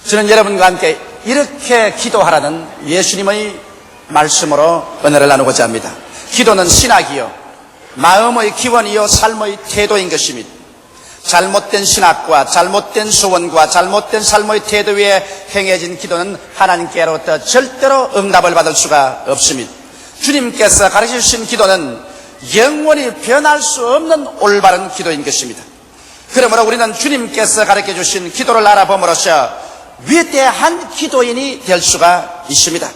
저는 여러분과 함께 이렇게 기도하라는 예수님의 말씀으로 은혜를 나누고자 합니다. 기도는 신학이요, 마음의 기원이요, 삶의 태도인 것입니다. 잘못된 신학과 잘못된 소원과 잘못된 삶의 태도 위에 행해진 기도는 하나님께로부터 절대로 응답을 받을 수가 없습니다. 주님께서 가르쳐주신 기도는 영원히 변할 수 없는 올바른 기도인 것입니다. 그러므로 우리는 주님께서 가르쳐주신 기도를 알아봄으로써 위대한 기도인이 될 수가 있습니다.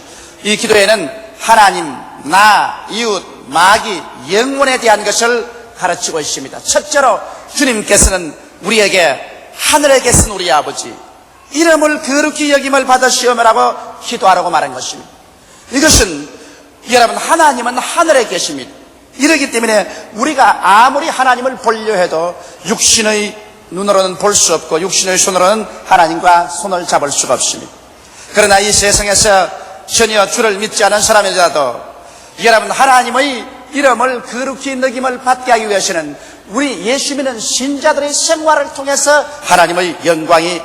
이 기도에는 하나님, 나, 이웃, 마귀, 영혼에 대한 것을 가르치고 있습니다. 첫째로 주님께서는 우리에게 하늘에 계신 우리 아버지, 이름을 거룩히 여김을 받으시오라고 기도하라고 말한 것입니다. 이것은 여러분, 하나님은 하늘에 계십니다. 이러기 때문에 우리가 아무리 하나님을 보려 해도 육신의 눈으로는 볼 수 없고 육신의 손으로는 하나님과 손을 잡을 수가 없습니다. 그러나 이 세상에서 전혀 주를 믿지 않은 사람이라도 여러분, 하나님의 이름을 거룩히 여김을 받게 하기 위해서는 우리 예수 믿는 신자들의 생활을 통해서 하나님의 영광이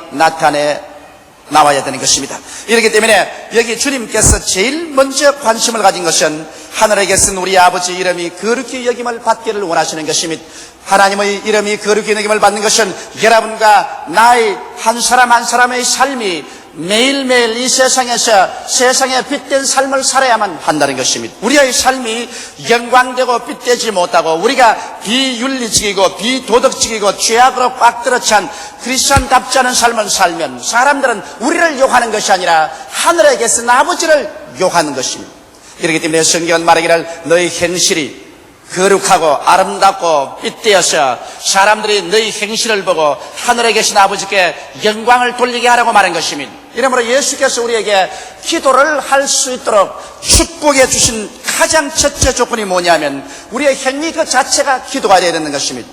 나와야 되는 것입니다. 이렇기 때문에 여기 주님께서 제일 먼저 관심을 가진 것은 하늘에 계신 우리 아버지 이름이 거룩히 여김을 받기를 원하시는 것입니다. 하나님의 이름이 거룩히 여김을 받는 것은 여러분과 나의 한 사람 한 사람의 삶이 매일매일 이 세상에서 세상에 빛된 삶을 살아야만 한다는 것입니다. 우리의 삶이 영광되고 빛되지 못하고 우리가 비윤리적이고 비도덕적이고 죄악으로 꽉 들어찬 크리스천답지 않은 삶을 살면 사람들은 우리를 욕하는 것이 아니라 하늘에 계신 아버지를 욕하는 것입니다. 이렇기 때문에 성경은 말하기를 너희 행실이 거룩하고 아름답고 빛되어서 사람들이 너희 행실을 보고 하늘에 계신 아버지께 영광을 돌리게 하라고 말한 것입니다. 이러므로 예수께서 우리에게 기도를 할 수 있도록 축복해 주신 가장 첫째 조건이 뭐냐면 우리의 행위 그 자체가 기도가 되어야 되는 것입니다.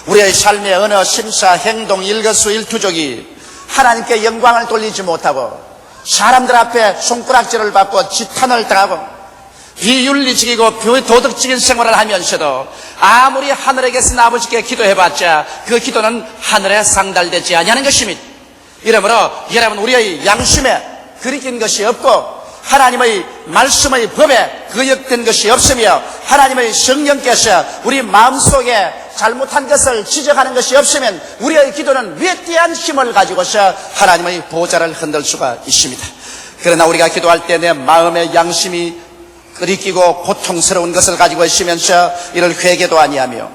우리의 삶의 언어, 심사, 행동, 일거수일투족이 하나님께 영광을 돌리지 못하고 사람들 앞에 손가락질을 받고 지탄을 당하고 비윤리적이고 비도덕적인 생활을 하면서도 아무리 하늘에 계신 아버지께 기도해봤자 그 기도는 하늘에 상달되지 아니하는 것입니다. 이러므로 여러분, 우리의 양심에 그리긴 것이 없고 하나님의 말씀의 법에 거역된 것이 없으며 하나님의 성령께서 우리 마음속에 잘못한 것을 지적하는 것이 없으면 우리의 기도는 위대한 힘을 가지고서 하나님의 보좌를 흔들 수가 있습니다. 그러나 우리가 기도할 때 내 마음의 양심이 끓이끼고 고통스러운 것을 가지고 있으면서 이를 회개도 아니하며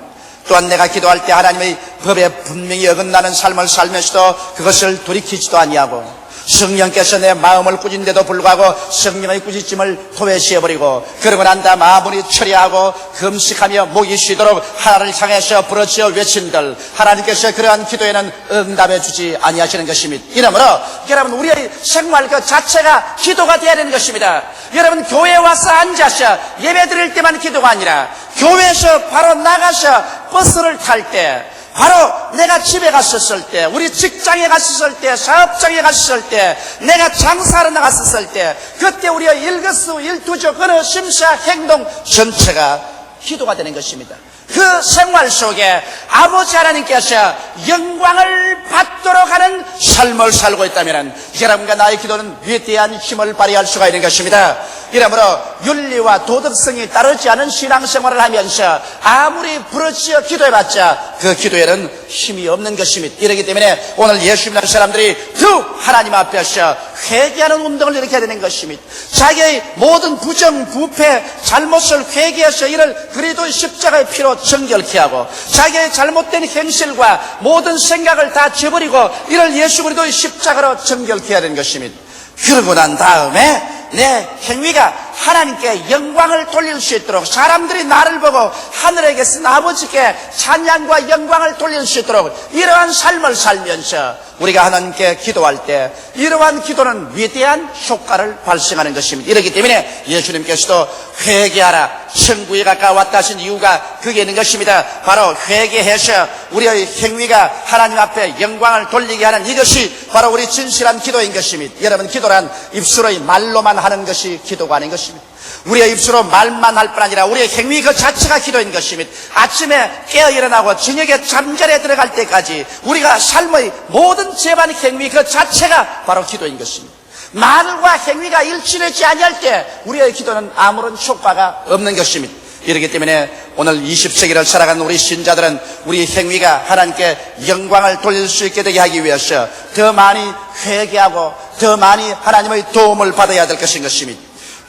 또한 내가 기도할 때 하나님의 법에 분명히 어긋나는 삶을 살면서도 그것을 돌이키지도 아니하고 성령께서 내 마음을 꾸진데도 불구하고 성령의 꾸짖음을 토해시해버리고 그러고 난 다음 아무리 처리하고 금식하며 목이 쉬도록 하나님을 향해서 부르짖어 외친들 하나님께서 그러한 기도에는 응답해 주지 아니하시는 것입니다. 이러므로 여러분, 우리의 생활 그 자체가 기도가 되어야 되는 것입니다. 여러분, 교회에 와서 앉아서 예배 드릴 때만 기도가 아니라 교회에서 바로 나가서 버스를 탈 때, 바로 내가 집에 갔었을 때, 우리 직장에 갔었을 때, 사업장에 갔었을 때, 내가 장사하러 나갔었을 때, 그때 우리의 일거수일투족 언어, 심사, 행동 전체가 기도가 되는 것입니다. 그 생활 속에 아버지 하나님께서 영광을 받도록 하는 삶을 살고 있다면 여러분과 나의 기도는 위대한 힘을 발휘할 수가 있는 것입니다. 이러므로 윤리와 도덕성이 따르지 않은 신앙생활을 하면서 아무리 부르짖어 기도해봤자 그 기도에는 힘이 없는 것입니다. 이렇기 때문에 오늘 예수 믿는 사람들이 더 하나님 앞에서 회개하는 운동을 일으켜야 되는 것입니다. 자기의 모든 부정, 부패, 잘못을 회개해서 이를 그리스도의 십자가의 피로 정결케 하고 자기의 잘못된 행실과 모든 생각을 다 저버리고 이를 예수 그리스도의 십자가로 정결케 해야 되는 것입니다. 그러고 난 다음에 내 행위가 하나님께 영광을 돌릴 수 있도록 사람들이 나를 보고 하늘에 계신 아버지께 찬양과 영광을 돌릴 수 있도록 이러한 삶을 살면서 우리가 하나님께 기도할 때 이러한 기도는 위대한 효과를 발생하는 것입니다. 이렇기 때문에 예수님께서도 회개하라, 천국에 가까웠다 하신 이유가 그게 있는 것입니다. 바로 회개해서 우리의 행위가 하나님 앞에 영광을 돌리게 하는 이것이 바로 우리 진실한 기도인 것입니다. 여러분, 기도란 입술의 말로만 하는 것이 기도가 아닌 것입니다. 것입니다. 우리의 입술로 말만 할 뿐 아니라 우리의 행위 그 자체가 기도인 것입니다. 아침에 깨어 일어나고 저녁에 잠자리에 들어갈 때까지 우리가 삶의 모든 재반 행위 그 자체가 바로 기도인 것입니다. 말과 행위가 일치되지 아니할 때 우리의 기도는 아무런 효과가 없는 것입니다. 이렇기 때문에 오늘 20세기를 살아가는 우리 신자들은 우리 행위가 하나님께 영광을 돌릴 수 있게 되게 하기 위해서 더 많이 회개하고 더 많이 하나님의 도움을 받아야 될 것인 것입니다.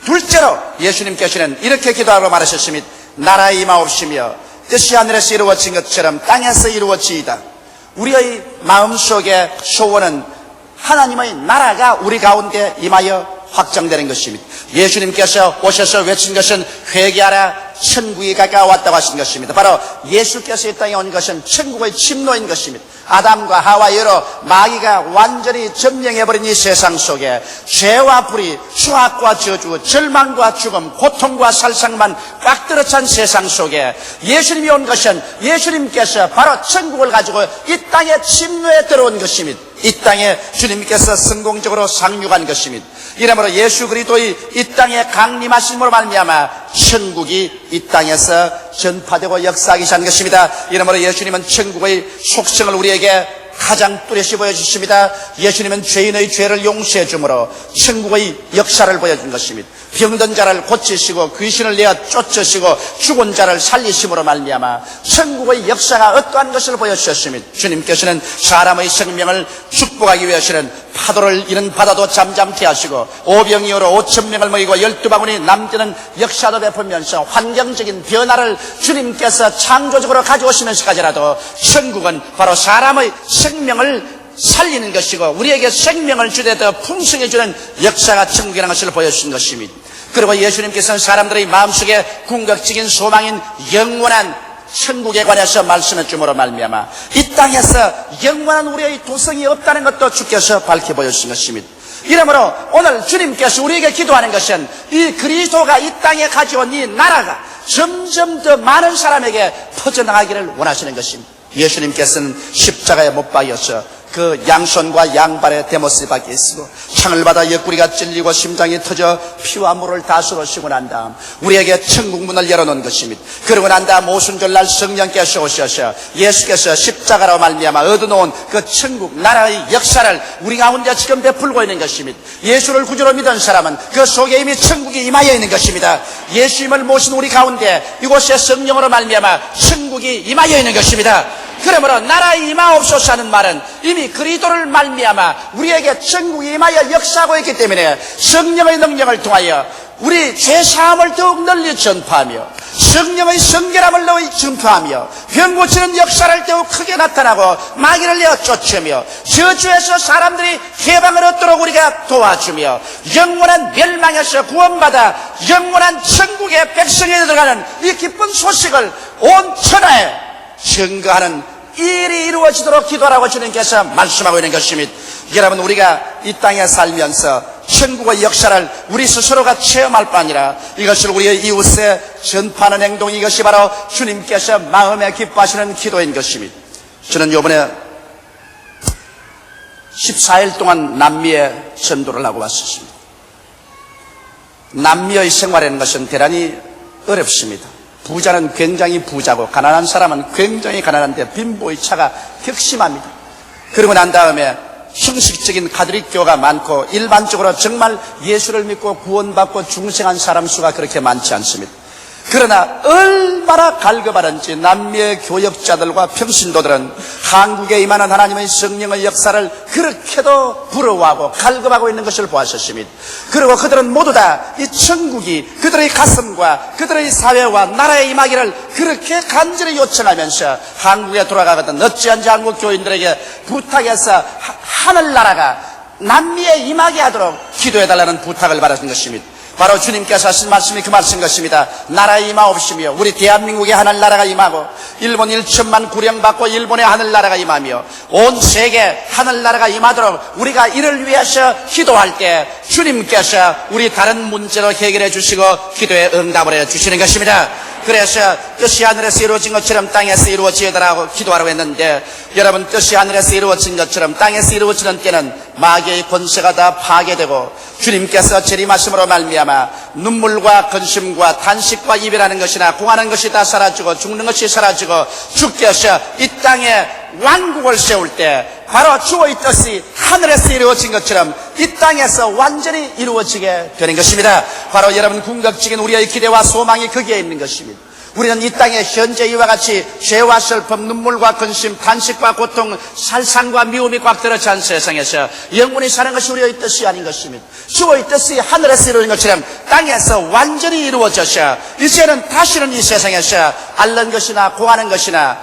둘째로 예수님께서는 이렇게 기도하고 말하셨습니다. 나라의 임하옵시며 뜻이 하늘에서 이루어진 것처럼 땅에서 이루어지이다. 우리의 마음속의 소원은 하나님의 나라가 우리 가운데 임하여 확정되는 것입니다. 예수님께서 오셔서 외친 것은 회개하라 천국이 가까워왔다고 하신 것입니다. 바로 예수께서 이 땅에 온 것은 천국의 침노인 것입니다. 아담과 하와 여러 마귀가 완전히 점령해버린 이 세상 속에 죄와 불의, 수학과 저주, 절망과 죽음, 고통과 살상만 꽉 들어찬 세상 속에 예수님이 온 것은 예수님께서 바로 천국을 가지고 이 땅에 침노에 들어온 것입니다. 이 땅에 주님께서 성공적으로 상륙한 것입니다. 이러므로 예수 그리스도의 이 땅에 강림하심으로 말미암아 천국이 이 땅에서 전파되고 역사하기 시작한 것입니다. 이러므로 예수님은 천국의 속성을 우리에게 가장 뚜렷이 보여주십니다. 예수님은 죄인의 죄를 용서해 주므로 천국의 역사를 보여준 것입니다. 병든 자를 고치시고 귀신을 내어 쫓으시고 죽은 자를 살리심으로 말미암아 천국의 역사가 어떠한 것을 보여주셨습니다. 주님께서는 사람의 생명을 축복하기 위해서는 파도를 이는 바다도 잠잠케 하시고 오병이어로 5,000명을 먹이고 12바구니 남기는 역사도 베풀면서 환경적인 변화를 주님께서 창조적으로 가져오시면서까지라도 천국은 바로 사람의 생명을 살리는 것이고 우리에게 생명을 주되 더 풍성해 주는 역사가 천국이라는 것을 보여주신 것입니다. 그리고 예수님께서는 사람들의 마음속에 궁극적인 소망인 영원한 천국에 관해서 말씀해 주므로 말미암아 이 땅에서 영원한 우리의 도성이 없다는 것도 주께서 밝혀 보여주신 것입니다. 이러므로 오늘 주님께서 우리에게 기도하는 것은 이 그리스도가 이 땅에 가져온 이 나라가 점점 더 많은 사람에게 퍼져나가기를 원하시는 것입니다. 예수님께서는 십자가에 못 박여서 그 양손과 양발에 대못을 박혀 있고 창을 받아 옆구리가 찔리고 심장이 터져 피와 물을 다 쏟으시고 난 다음 우리에게 천국 문을 열어놓은 것입니다. 그러고 난 다음 오순절날 성령께서 오셔서 예수께서 십자가로 말미암아 얻어놓은 그 천국 나라의 역사를 우리 가운데 지금 베풀고 있는 것입니다. 예수를 구주로 믿은 사람은 그 속에 이미 천국이 임하여 있는 것입니다. 예수님을 모신 우리 가운데 이곳에 성령으로 말미암아 천국이 임하여 있는 것입니다. 그러므로 나라의 임하옵소서 하는 말은 이미 그리스도를 말미암아 우리에게 천국이 임하여 역사하고 있기 때문에 성령의 능력을 통하여 우리 죄사함을 더욱 널리 전파하며 성령의 성결함을 너희 전파하며 병 고치는 역사를 더욱 크게 나타나고 마귀를 내어 쫓으며 저주에서 사람들이 해방을 얻도록 우리가 도와주며 영원한 멸망에서 구원받아 영원한 천국의 백성에 들어가는 이 기쁜 소식을 온 천하에 증거하는 일이 이루어지도록 기도하라고 주님께서 말씀하고 있는 것입니다. 여러분 우리가 이 땅에 살면서 천국의 역사를 우리 스스로가 체험할 뿐 아니라 이것을 우리의 이웃에 전파하는 행동 이것이 바로 주님께서 마음에 기뻐하시는 기도인 것입니다. 저는 이번에 14일 동안 남미에 전도를 하고 왔었습니다. 남미의 생활이라는 것은 대단히 어렵습니다. 부자는 굉장히 부자고 가난한 사람은 굉장히 가난한데 빈부의 차가 격심합니다. 그러고 난 다음에 형식적인 가톨릭교가 많고 일반적으로 정말 예수를 믿고 구원받고 중생한 사람 수가 그렇게 많지 않습니다. 그러나 얼마나 갈급하는지 남미의 교역자들과 평신도들은 한국에 임하는 하나님의 성령의 역사를 그렇게도 부러워하고 갈급하고 있는 것을 보았습니다. 그리고 그들은 모두 다 이 천국이 그들의 가슴과 그들의 사회와 나라에 임하기를 그렇게 간절히 요청하면서 한국에 돌아가거든 어찌한지 한국 교인들에게 부탁해서 하늘나라가 남미에 임하게 하도록 기도해달라는 부탁을 받았던 것입니다. 바로 주님께서 하신 말씀이 그 말씀 것입니다. 나라에 임하옵시며 우리 대한민국의 하늘나라가 임하고 일본 1천만 구령받고 일본의 하늘나라가 임하며 온 세계 하늘나라가 임하도록 우리가 이를 위해서 기도할 때 주님께서 우리 다른 문제로 해결해 주시고 기도에 응답을 해 주시는 것입니다. 그래서 뜻이 하늘에서 이루어진 것처럼 땅에서 이루어지더라고 기도하라고 했는데 여러분, 뜻이 하늘에서 이루어진 것처럼 땅에서 이루어지는 때는 마귀의 권세가 다 파괴되고 주님께서 재림하심으로 말미암아 눈물과 근심과 탄식과 이별하는 것이나 공하는 것이 다 사라지고 죽는 것이 사라지고 주께서 이 땅에 왕국을 세울 때 바로 주의 뜻이 하늘에서 이루어진 것처럼 이 땅에서 완전히 이루어지게 되는 것입니다. 바로 여러분, 궁극적인 우리의 기대와 소망이 거기에 있는 것입니다. 우리는 이 땅에 현재 이와 같이 죄와 슬픔, 눈물과 근심, 탄식과 고통, 살상과 미움이 꽉 들어찬 세상에서 영원히 사는 것이 우리의 뜻이 아닌 것입니다. 주의 뜻이 하늘에서 이루어진 것처럼 땅에서 완전히 이루어져서 이제는 다시는 이 세상에서 앓는 것이나 고하는 것이나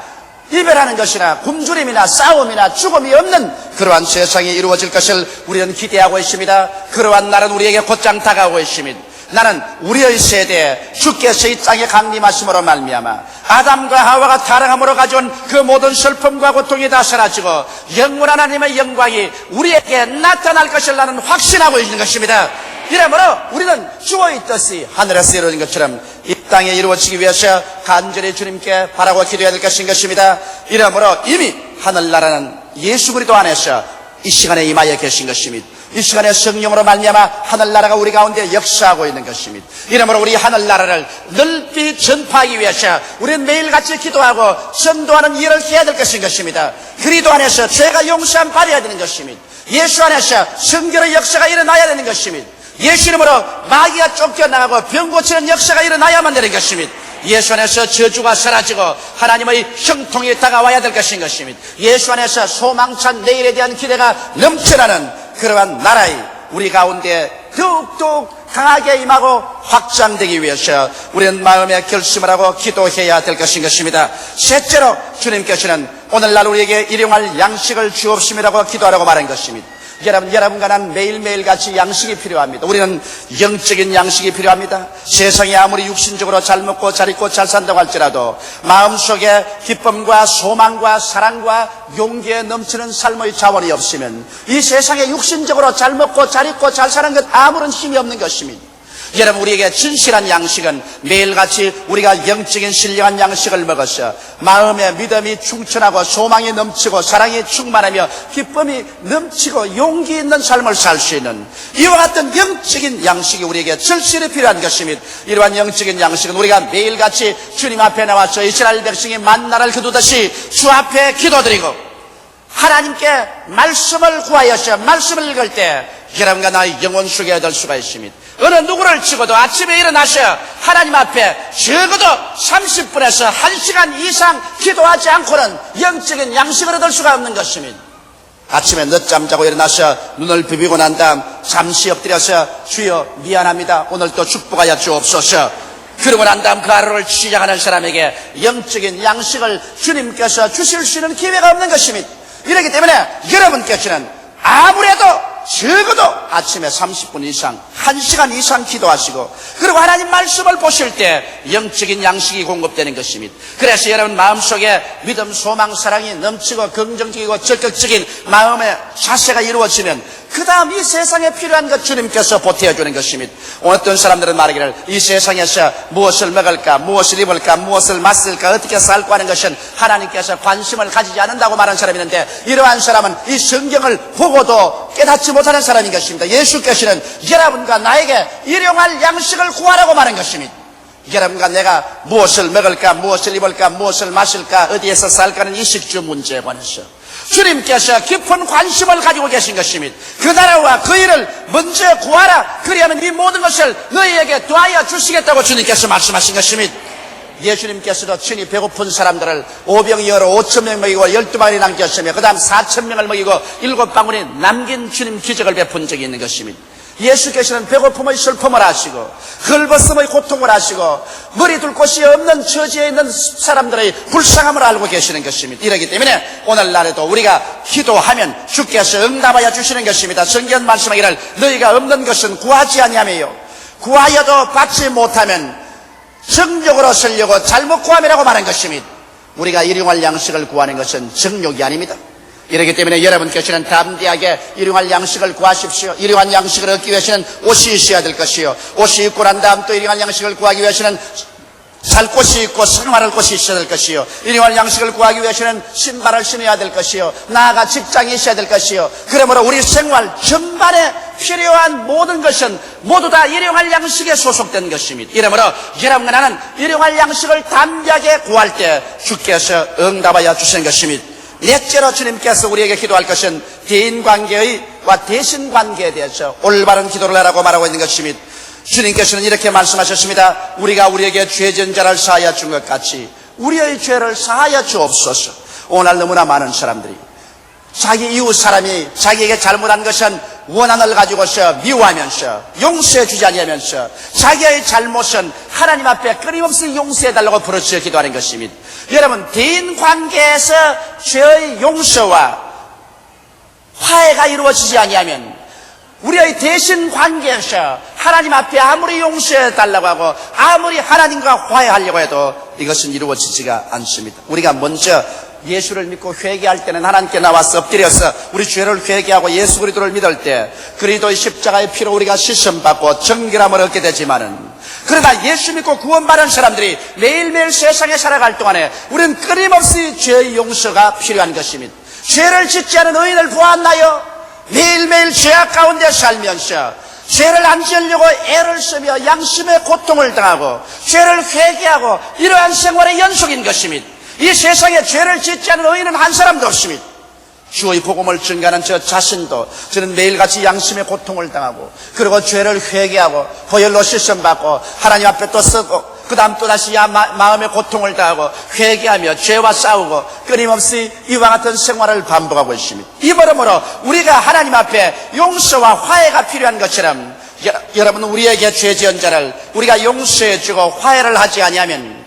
이별하는 것이나 굶주림이나 싸움이나 죽음이 없는 그러한 세상이 이루어질 것을 우리는 기대하고 있습니다. 그러한 날은 우리에게 곧장 다가오고 있습니다. 나는 우리의 세대에 주께서 이 땅에 강림하심으로 말미암아 아담과 하와가 타락함으로 가져온 그 모든 슬픔과 고통이 다 사라지고 영원한 하나님의 영광이 우리에게 나타날 것을 나는 확신하고 있는 것입니다. 이러므로 우리는 주의 뜻이 하늘에서 이루어진 것처럼 이 땅에 이루어지기 위해서 간절히 주님께 바라고 기도해야 될 것인 것입니다. 이러므로 이미 하늘나라는 예수 그리스도 안에서 이 시간에 임하여 계신 것입니다. 이 시간에 성령으로 말미암아 하늘나라가 우리 가운데 역사하고 있는 것입니다. 이러므로 우리 하늘나라를 넓이 전파하기 위해서 우리는 매일같이 기도하고 전도하는 일을 해야 될 것인 것입니다. 그리스도 안에서 죄가 용서함 받아야 되는 것입니다. 예수 안에서 성결의 역사가 일어나야 되는 것입니다. 예수 이름으로 마귀가 쫓겨나가고 병 고치는 역사가 일어나야만 되는 것입니다. 예수 안에서 저주가 사라지고 하나님의 형통이 다가와야 될 것인 것입니다. 예수 안에서 소망찬 내일에 대한 기대가 넘쳐나는 그러한 나라의 우리 가운데 더욱더욱 강하게 임하고 확장되기 위해서 우리는 마음에 결심을 하고 기도해야 될 것인 것입니다. 셋째로 주님께서는 오늘날 우리에게 일용할 양식을 주옵심이라고 기도하라고 말한 것입니다. 여러분과 난 매일매일 같이 양식이 필요합니다. 우리는 영적인 양식이 필요합니다. 세상이 아무리 육신적으로 잘 먹고 잘 입고 잘 산다고 할지라도 마음속에 기쁨과 소망과 사랑과 용기에 넘치는 삶의 자원이 없으면 이 세상에 육신적으로 잘 먹고 잘 입고 잘 사는 것 아무런 힘이 없는 것입니다. 여러분, 우리에게 진실한 양식은 매일같이 우리가 영적인 신령한 양식을 먹어서 마음의 믿음이 충천하고 소망이 넘치고 사랑이 충만하며 기쁨이 넘치고 용기 있는 삶을 살 수 있는 이와 같은 영적인 양식이 우리에게 절실히 필요한 것입니다. 이러한 영적인 양식은 우리가 매일같이 주님 앞에 나와서 이스라엘 백성이 만나를 거두듯이 주 앞에 기도드리고 하나님께 말씀을 구하여서 말씀을 읽을 때 여러분과 나의 영혼 속에 얻을 수가 있습니다. 어느 누구를 치고도 아침에 일어나서 하나님 앞에 적어도 30분에서 1시간 이상 기도하지 않고는 영적인 양식을 얻을 수가 없는 것입니다. 아침에 늦잠 자고 일어나서 눈을 비비고 난 다음 잠시 엎드려서 주여 미안합니다, 오늘 또 축복하여 주옵소서. 그러고 난 다음 그 하루를 시작하는 사람에게 영적인 양식을 주님께서 주실 수 있는 기회가 없는 것입니다. 이렇기 때문에 여러분께서는 아무래도 적어도 아침에 30분 이상 1시간 이상 기도하시고 그리고 하나님 말씀을 보실 때 영적인 양식이 공급되는 것입니다. 그래서 여러분 마음속에 믿음, 소망, 사랑이 넘치고 긍정적이고 적극적인 마음의 자세가 이루어지면 그 다음 이 세상에 필요한 것 주님께서 보태어주는 것입니다. 어떤 사람들은 말하기를 이 세상에서 무엇을 먹을까, 무엇을 입을까, 무엇을 마실까, 어떻게 살고 하는 것은 하나님께서 관심을 가지지 않는다고 말하는 사람이 있는데 이러한 사람은 이 성경을 보고도 깨닫지 못하는 사람인 것입니다. 예수께서는 여러분과 나에게 일용할 양식을 구하라고 말한 것입니다. 여러분과 내가 무엇을 먹을까, 무엇을 입을까, 무엇을 마실까, 어디에서 살까는 이 식주 문제에 관해서 주님께서 깊은 관심을 가지고 계신 것입니다. 그 나라와 그 일을 먼저 구하라. 그리하면 이 모든 것을 너희에게 더하여 주시겠다고 주님께서 말씀하신 것입니다. 예수님께서도 친히 배고픈 사람들을 5병이어로 5,000명 먹이고 12마리 남겼으며 그 다음 4,000명을 먹이고 7방울이 남긴 주님 기적을 베푼 적이 있는 것입니다. 예수께서는 배고픔의 슬픔을 아시고 헐벗음의 고통을 아시고 머리 둘 곳이 없는 처지에 있는 사람들의 불쌍함을 알고 계시는 것입니다. 이러기 때문에 오늘날에도 우리가 기도하면 주께서 응답하여 주시는 것입니다. 성경 말씀하기를 너희가 없는 것은 구하지 아니하며요 구하여도 받지 못하면 정욕으로 쓰려고 잘못 구함이라고 말한 것입니다. 우리가 일용할 양식을 구하는 것은 정욕이 아닙니다. 이렇기 때문에 여러분께서는 담대하게 일용할 양식을 구하십시오. 일용할 양식을 얻기 위해서는 옷이 있어야 될 것이요 옷이 입고 난 다음 또 일용할 양식을 구하기 위해서는 살 곳이 있고 생활할 곳이 있어야 될 것이요, 일용할 양식을 구하기 위해서는 신발을 신어야 될 것이요, 나아가 직장이 있어야 될 것이요, 그러므로 우리 생활 전반에 필요한 모든 것은 모두 다 일용할 양식에 소속된 것입니다. 이러므로 여러분과 나는 일용할 양식을 담대하게 구할 때 주께서 응답하여 주시는 것입니다. 넷째로 주님께서 우리에게 기도할 것은 대인관계와 대신관계에 대해서 올바른 기도를 하라고 말하고 있는 것입니다. 주님께서는 이렇게 말씀하셨습니다. 우리가 우리에게 죄진 자를 사하여 준 것 같이 우리의 죄를 사하여 주옵소서. 오늘 너무나 많은 사람들이 자기 이웃 사람이 자기에게 잘못한 것은 원한을 가지고서 미워하면서 용서해 주지 아니하면서 자기의 잘못은 하나님 앞에 끊임없이 용서해달라고 부르짖어 기도하는 것입니다. 여러분, 대인관계에서 죄의 용서와 화해가 이루어지지 아니하면 우리의 대신 관계에서 하나님 앞에 아무리 용서해달라고 하고 아무리 하나님과 화해하려고 해도 이것은 이루어지지가 않습니다. 우리가 먼저 예수를 믿고 회개할 때는 하나님께 나와서 엎드려서 우리 죄를 회개하고 예수 그리스도를 믿을 때 그리스도의 십자가의 피로 우리가 씻음받고 정결함을 얻게 되지만은, 그러나 예수 믿고 구원받은 사람들이 매일매일 세상에 살아갈 동안에 우리는 끊임없이 죄의 용서가 필요한 것입니다. 죄를 짓지 않은 의인을 보았나요? 매일매일 죄악 가운데 살면서 죄를 안 지으려고 애를 쓰며 양심의 고통을 당하고 죄를 회개하고 이러한 생활의 연속인 것입니다. 이 세상에 죄를 짓지 않은 의인은 한 사람도 없습니다. 주의 복음을 증거하는 저 자신도 저는 매일같이 양심의 고통을 당하고 그리고 죄를 회개하고 보혈로 씻음받고 하나님 앞에 또 서고 그 다음 또다시 마음의 고통을 당하고 회개하며 죄와 싸우고 끊임없이 이와 같은 생활을 반복하고 있습니다. 이러므로 우리가 하나님 앞에 용서와 화해가 필요한 것처럼 여러분, 우리에게 죄 지은 자를 우리가 용서해주고 화해를 하지 아니하면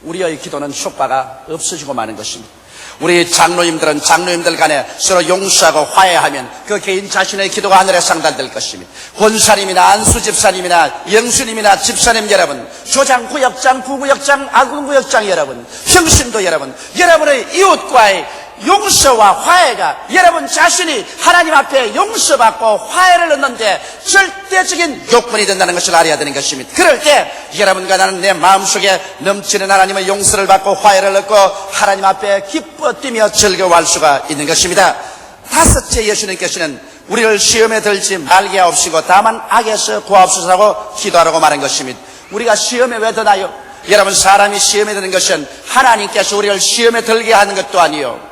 우리의 기도는 효과가 없어지고 마는 것입니다. 우리 장로님들은 장로님들 간에 서로 용서하고 화해하면 그 개인 자신의 기도가 하늘에 상달될 것입니다. 권사님이나 안수집사님이나 영수님이나 집사님 여러분, 조장, 구역장, 부구역장, 아군구역장 여러분, 평신도 여러분, 여러분의 이웃과의 용서와 화해가 여러분 자신이 하나님 앞에 용서받고 화해를 얻는데 절대적인 요건이 된다는 것을 알아야 되는 것입니다. 그럴 때 여러분과 나는 내 마음속에 넘치는 하나님의 용서를 받고 화해를 얻고 하나님 앞에 기뻐 뛰며 즐거워할 수가 있는 것입니다. 다섯째, 예수님께서는 우리를 시험에 들지 말게 하옵시고 다만 악에서 구하옵소서라고 기도하라고 말한 것입니다. 우리가 시험에 왜 드나요? 여러분, 사람이 시험에 드는 것은 하나님께서 우리를 시험에 들게 하는 것도 아니요,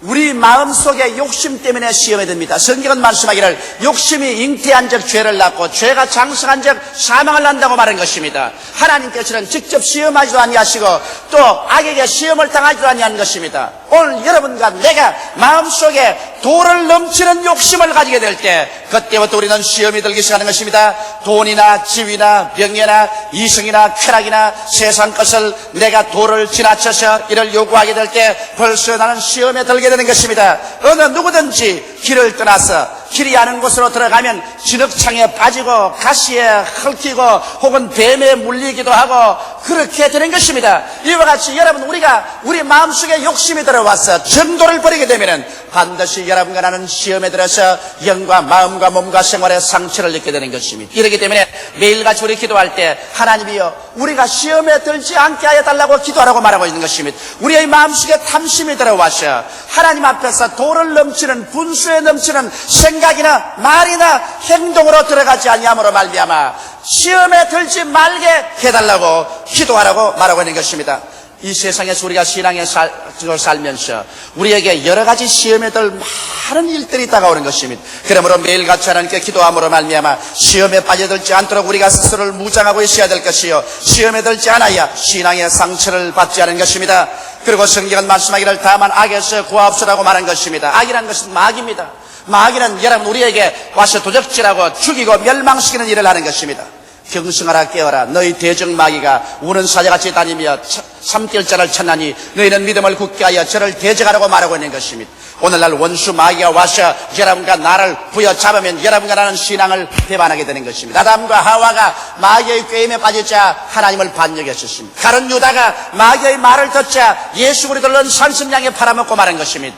우리 마음속에 욕심 때문에 시험에 듭니다. 성경은 말씀하기를 욕심이 잉태한 적 죄를 낳고 죄가 장성한 적 사망을 낳는다고 말한 것입니다. 하나님께서는 직접 시험하지도 아니하시고 또 악에게 시험을 당하지도 아니하는 것입니다. 오늘 여러분과 내가 마음속에 돌을 넘치는 욕심을 가지게 될 때 그때부터 우리는 시험이 들기 시작하는 것입니다. 돈이나 집이나 명예나 이성이나 쾌락이나 세상 것을 내가 돌을 지나쳐서 이를 요구하게 될 때 벌써 나는 시험에 들게 되는 것입니다. 어느 누구든지 길을 떠나서 길이 아는 곳으로 들어가면 진흙창에 빠지고 가시에 헐키고 혹은 뱀에 물리기도 하고 그렇게 되는 것입니다. 이와 같이 여러분, 우리가 우리 마음속에 욕심이 들어와서 정도를 버리게 되면 반드시 여러분과 나는 시험에 들어서 영과 마음과 몸과 생활에 상처를 입게 되는 것입니다. 이렇기 때문에 매일같이 우리 기도할 때 하나님이여 우리가 시험에 들지 않게 하여 달라고 기도하라고 말하고 있는 것입니다. 우리의 마음속에 탐심이 들어와서 하나님 앞에서 돌을 넘치는 분수에 넘치는 생각이나 말이나 행동으로 들어가지 아니함으로 말미암아 시험에 들지 말게 해달라고 기도하라고 말하고 있는 것입니다. 이 세상에서 우리가 신앙의 삶을 살면서 우리에게 여러 가지 시험에 들 많은 일들이 다가오는 것입니다. 그러므로 매일같이 하나님께 기도함으로 말미암아 시험에 빠져들지 않도록 우리가 스스로를 무장하고 있어야 될 것이요, 시험에 들지 않아야 신앙의 상처를 받지 않은 것입니다. 그리고 성경은 말씀하기를 다만 악에서 구하옵소서라고 말한 것입니다. 악이란 것은 마귀입니다. 마귀는 여러분 우리에게 와서 도적질하고 죽이고 멸망시키는 일을 하는 것입니다. 경승하라 깨어라, 너희 대적 마귀가 우는 사자같이 다니며 삼킬자를 찾나니 너희는 믿음을 굳게 하여 저를 대적하라고 말하고 있는 것입니다. 오늘날 원수 마귀가 와서 여러분과 나를 부여잡으면 여러분과 나는 신앙을 배반하게 되는 것입니다. 아담과 하와가 마귀의 꾀임에 빠지자 하나님을 반역했었습니다. 가룟 유다가 마귀의 말을 듣자 예수 그리스도를 산신양에 팔아먹고 말한 것입니다.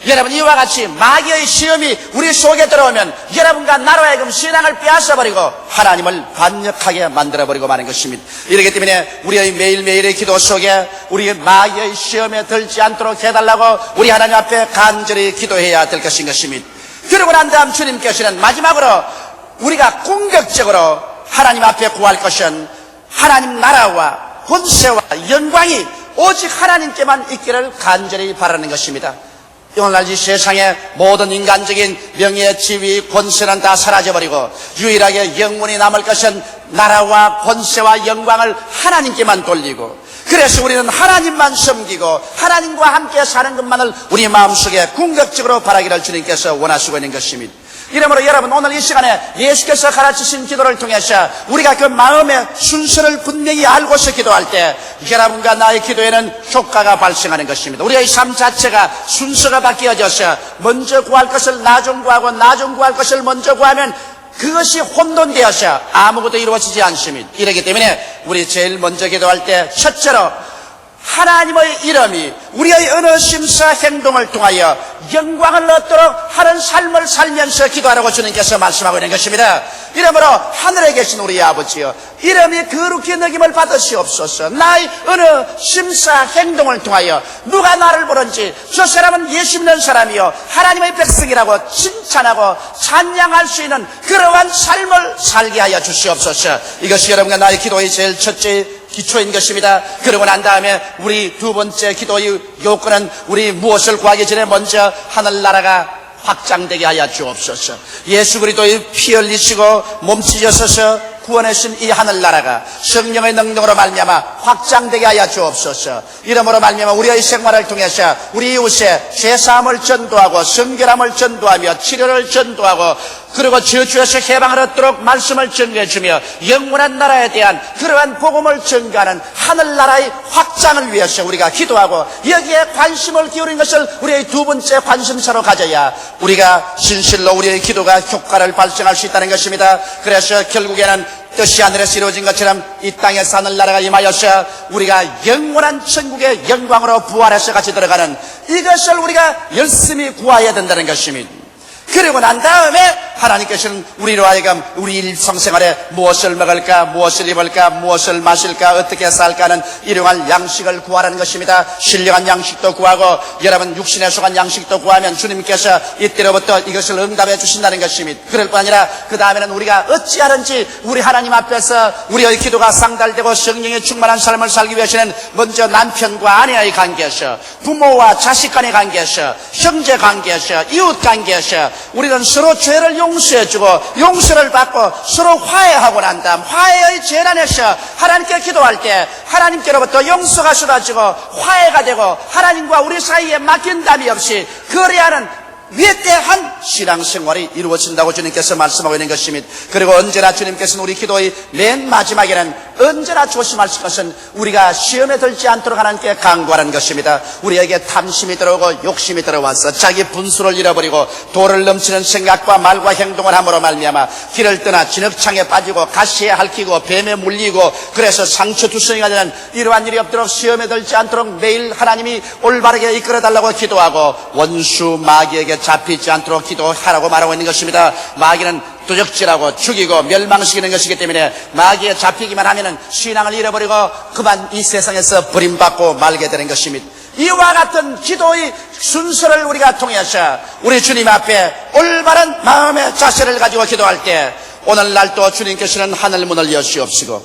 여러분, 이와 같이 마귀의 시험이 우리 속에 들어오면 여러분과 나로 하여금 신앙을 빼앗아버리고 하나님을 반역하게 만들어버리고 마는 것입니다. 이렇기 때문에 우리의 매일매일의 기도 속에 우리 마귀의 시험에 들지 않도록 해달라고 우리 하나님 앞에 간절히 기도해야 될 것인 것입니다. 그러고 난 다음 주님께서는 마지막으로 우리가 공격적으로 하나님 앞에 구할 것은 하나님 나라와 권세와 영광이 오직 하나님께만 있기를 간절히 바라는 것입니다. 오늘날 이 세상의 모든 인간적인 명예, 지위, 권세는 다 사라져버리고 유일하게 영원히 남을 것은 나라와 권세와 영광을 하나님께만 돌리고, 그래서 우리는 하나님만 섬기고 하나님과 함께 사는 것만을 우리 마음속에 궁극적으로 바라기를 주님께서 원하시고 있는 것입니다. 이러므로 여러분, 오늘 이 시간에 예수께서 가르치신 기도를 통해서 우리가 그 마음의 순서를 분명히 알고서 기도할 때 여러분과 나의 기도에는 효과가 발생하는 것입니다. 우리의 삶 자체가 순서가 바뀌어져서 먼저 구할 것을 나중 구하고 나중 구할 것을 먼저 구하면 그것이 혼돈되어서 아무것도 이루어지지 않습니다. 이렇기 때문에 우리 제일 먼저 기도할 때 첫째로 하나님의 이름이 우리의 어느 심사 행동을 통하여 영광을 얻도록 하는 삶을 살면서 기도하라고 주님께서 말씀하고 있는 것입니다. 이러므로 하늘에 계신 우리 아버지여, 이름이 거룩히 여김을 받으시옵소서. 나의 어느 심사 행동을 통하여 누가 나를 보는지 저 사람은 예수 믿는 사람이요 하나님의 백성이라고 칭찬하고 찬양할 수 있는 그러한 삶을 살게 하여 주시옵소서. 이것이 여러분과 나의 기도의 제일 첫째 기초인 것입니다. 그러고 난 다음에 우리 두 번째 기도의 요건은 우리 무엇을 구하기 전에 먼저 하늘나라가 확장되게 하여 주옵소서. 예수 그리스도의 피 흘리시고 몸 찢어서서 구원하신 이 하늘나라가 성령의 능력으로 말미암아 확장되게 하여 주옵소서. 이러므로 말미암아 우리의 생활을 통해서 우리 이웃에 죄사함을 전도하고 성결함을 전도하며 치료를 전도하고 그리고 저주에서 해방을 얻도록 말씀을 전개해주며 영원한 나라에 대한 그러한 복음을 전가하는 하늘나라의 확장을 위해서 우리가 기도하고 여기에 관심을 기울인 것을 우리의 두 번째 관심사로 가져야 우리가 진실로 우리의 기도가 효과를 발생할 수 있다는 것입니다. 그래서 결국에는 뜻이 하늘에서 이루어진 것처럼 이 땅에서 하늘나라가 임하여서 우리가 영원한 천국의 영광으로 부활해서 같이 들어가는 이것을 우리가 열심히 구해야 된다는 것입니다. 그리고 난 다음에 하나님께서는 우리로 하여금 우리 일상생활에 무엇을 먹을까, 무엇을 입을까, 무엇을 마실까, 어떻게 살까 하는 일용할 양식을 구하라는 것입니다. 신령한 양식도 구하고 여러분 육신에 속한 양식도 구하면 주님께서 이때로부터 이것을 응답해 주신다는 것입니다. 그럴 뿐 아니라 그 다음에는 우리가 어찌하든지 우리 하나님 앞에서 우리의 기도가 상달되고 성령에 충만한 삶을 살기 위해서는 먼저 남편과 아내의 관계에서, 부모와 자식 간의 관계에서, 형제 관계에서, 이웃 관계에서 우리는 서로 죄를 용서해주고 용서를 받고 서로 화해하고 난 다음 화해의 재단에서 하나님께 기도할 때 하나님께로부터 용서가 쏟아지고 화해가 되고 하나님과 우리 사이에 막힌담이 없이 거래하는 위대한 신앙생활이 이루어진다고 주님께서 말씀하고 있는 것입니다. 그리고 언제나 주님께서는 우리 기도의 맨 마지막에는 언제나 조심하실 것은 우리가 시험에 들지 않도록 하나님께 강구하는 것입니다. 우리에게 탐심이 들어오고 욕심이 들어와서 자기 분수를 잃어버리고 도를 넘치는 생각과 말과 행동을 함으로 말미암아 길을 떠나 진흙창에 빠지고 가시에 핥히고 뱀에 물리고 그래서 상처투성이가 되는 이러한 일이 없도록 시험에 들지 않도록 매일 하나님이 올바르게 이끌어달라고 기도하고 원수 마귀에게 잡히지 않도록 기도하라고 말하고 있는 것입니다. 마귀는 도적질하고 죽이고 멸망시키는 것이기 때문에 마귀에 잡히기만 하면은 신앙을 잃어버리고 그만 이 세상에서 버림받고 말게 되는 것입니다. 이와 같은 기도의 순서를 우리가 통해서 우리 주님 앞에 올바른 마음의 자세를 가지고 기도할 때 오늘날도 주님께서는 하늘 문을 여시옵시고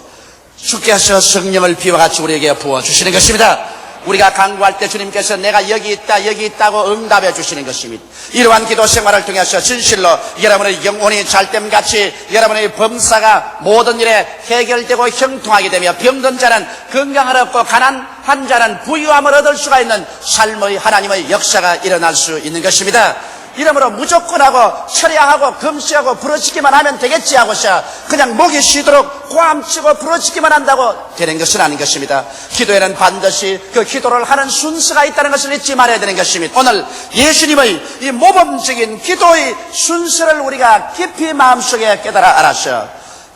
주께서 성령을 비와 같이 우리에게 부어주시는 것입니다. 우리가 간구할 때 주님께서 내가 여기 있다 여기 있다고 응답해 주시는 것입니다. 이러한 기도 생활을 통해서 진실로 여러분의 영혼이 잘됨같이 여러분의 범사가 모든 일에 해결되고 형통하게 되며 병든 자는 건강을 얻고 가난한 자는 부유함을 얻을 수가 있는 삶의 하나님의 역사가 일어날 수 있는 것입니다. 이러므로 무조건 하고 철야하고 금시하고 부러지기만 하면 되겠지 하고서 그냥 목이 쉬도록 고함치고 부러지기만 한다고 되는 것은 아닌 것입니다. 기도에는 반드시 그 기도를 하는 순서가 있다는 것을 잊지 말아야 되는 것입니다. 오늘 예수님의 이 모범적인 기도의 순서를 우리가 깊이 마음속에 깨달아 알아서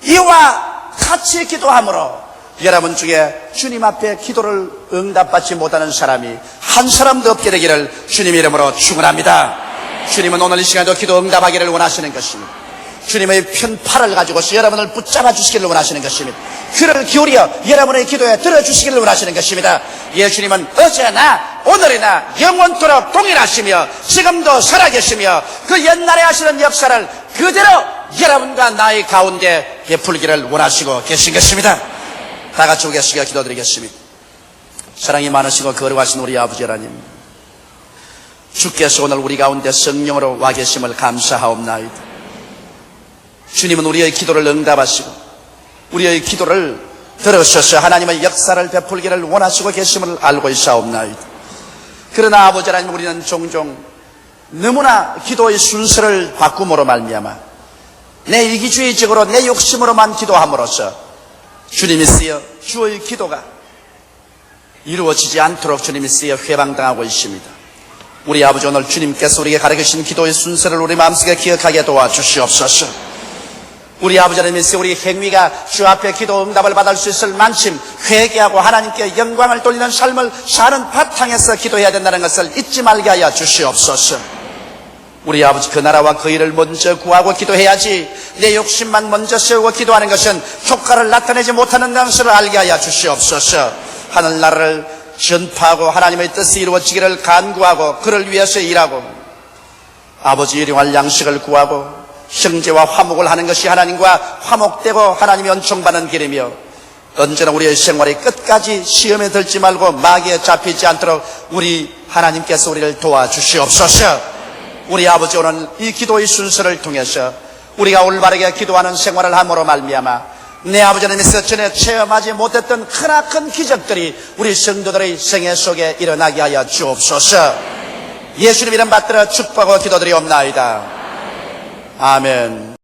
이와 같이 기도함으로 여러분 중에 주님 앞에 기도를 응답받지 못하는 사람이 한 사람도 없게 되기를 주님 이름으로 축원합니다. 주님은 오늘 이 시간도 기도 응답하기를 원하시는 것입니다. 주님의 편팔을 가지고서 여러분을 붙잡아 주시기를 원하시는 것입니다. 귀를 기울여 여러분의 기도에 들어주시기를 원하시는 것입니다. 예수님은 어제나 오늘이나 영원토록 동일하시며 지금도 살아계시며 그 옛날에 하시는 역사를 그대로 여러분과 나의 가운데 베풀기를 원하시고 계신 것입니다. 다 같이 오겠습니다. 기도드리겠습니다. 사랑이 많으시고 거룩하신 우리 아버지 하나님, 주께서 오늘 우리 가운데 성령으로 와 계심을 감사하옵나이다. 주님은 우리의 기도를 응답하시고 우리의 기도를 들으셔서 하나님의 역사를 베풀기를 원하시고 계심을 알고 있사옵나이다. 그러나 아버지 하나님, 우리는 종종 너무나 기도의 순서를 바꿈으로 말미암아 내 이기주의적으로 내 욕심으로만 기도함으로써 주님이 쓰여 주의 기도가 이루어지지 않도록 주님이 쓰여 회방당하고 있습니다. 우리 아버지, 오늘 주님께서 우리에게 가르치신 기도의 순서를 우리 마음속에 기억하게 도와주시옵소서. 우리 아버지 하나님께서 우리 행위가 주 앞에 기도 응답을 받을 수 있을 만큼 회개하고 하나님께 영광을 돌리는 삶을 사는 바탕에서 기도해야 된다는 것을 잊지 말게 하여 주시옵소서. 우리 아버지, 그 나라와 그 일을 먼저 구하고 기도해야지 내 욕심만 먼저 세우고 기도하는 것은 효과를 나타내지 못하는 것을 알게 하여 주시옵소서. 하늘나라를 전파하고 하나님의 뜻이 이루어지기를 간구하고 그를 위해서 일하고 아버지 일용할 양식을 구하고 형제와 화목을 하는 것이 하나님과 화목되고 하나님이 은총받는 길이며 언제나 우리의 생활이 끝까지 시험에 들지 말고 마귀에 잡히지 않도록 우리 하나님께서 우리를 도와주시옵소서. 우리 아버지, 오늘 이 기도의 순서를 통해서 우리가 올바르게 기도하는 생활을 함으로 말미암아 내 아버지 하나님께서 전에 체험하지 못했던 크나큰 기적들이 우리 성도들의 생애 속에 일어나게 하여 주옵소서. 예수님 이름 받들어 축복하고 기도드리옵나이다. 아멘.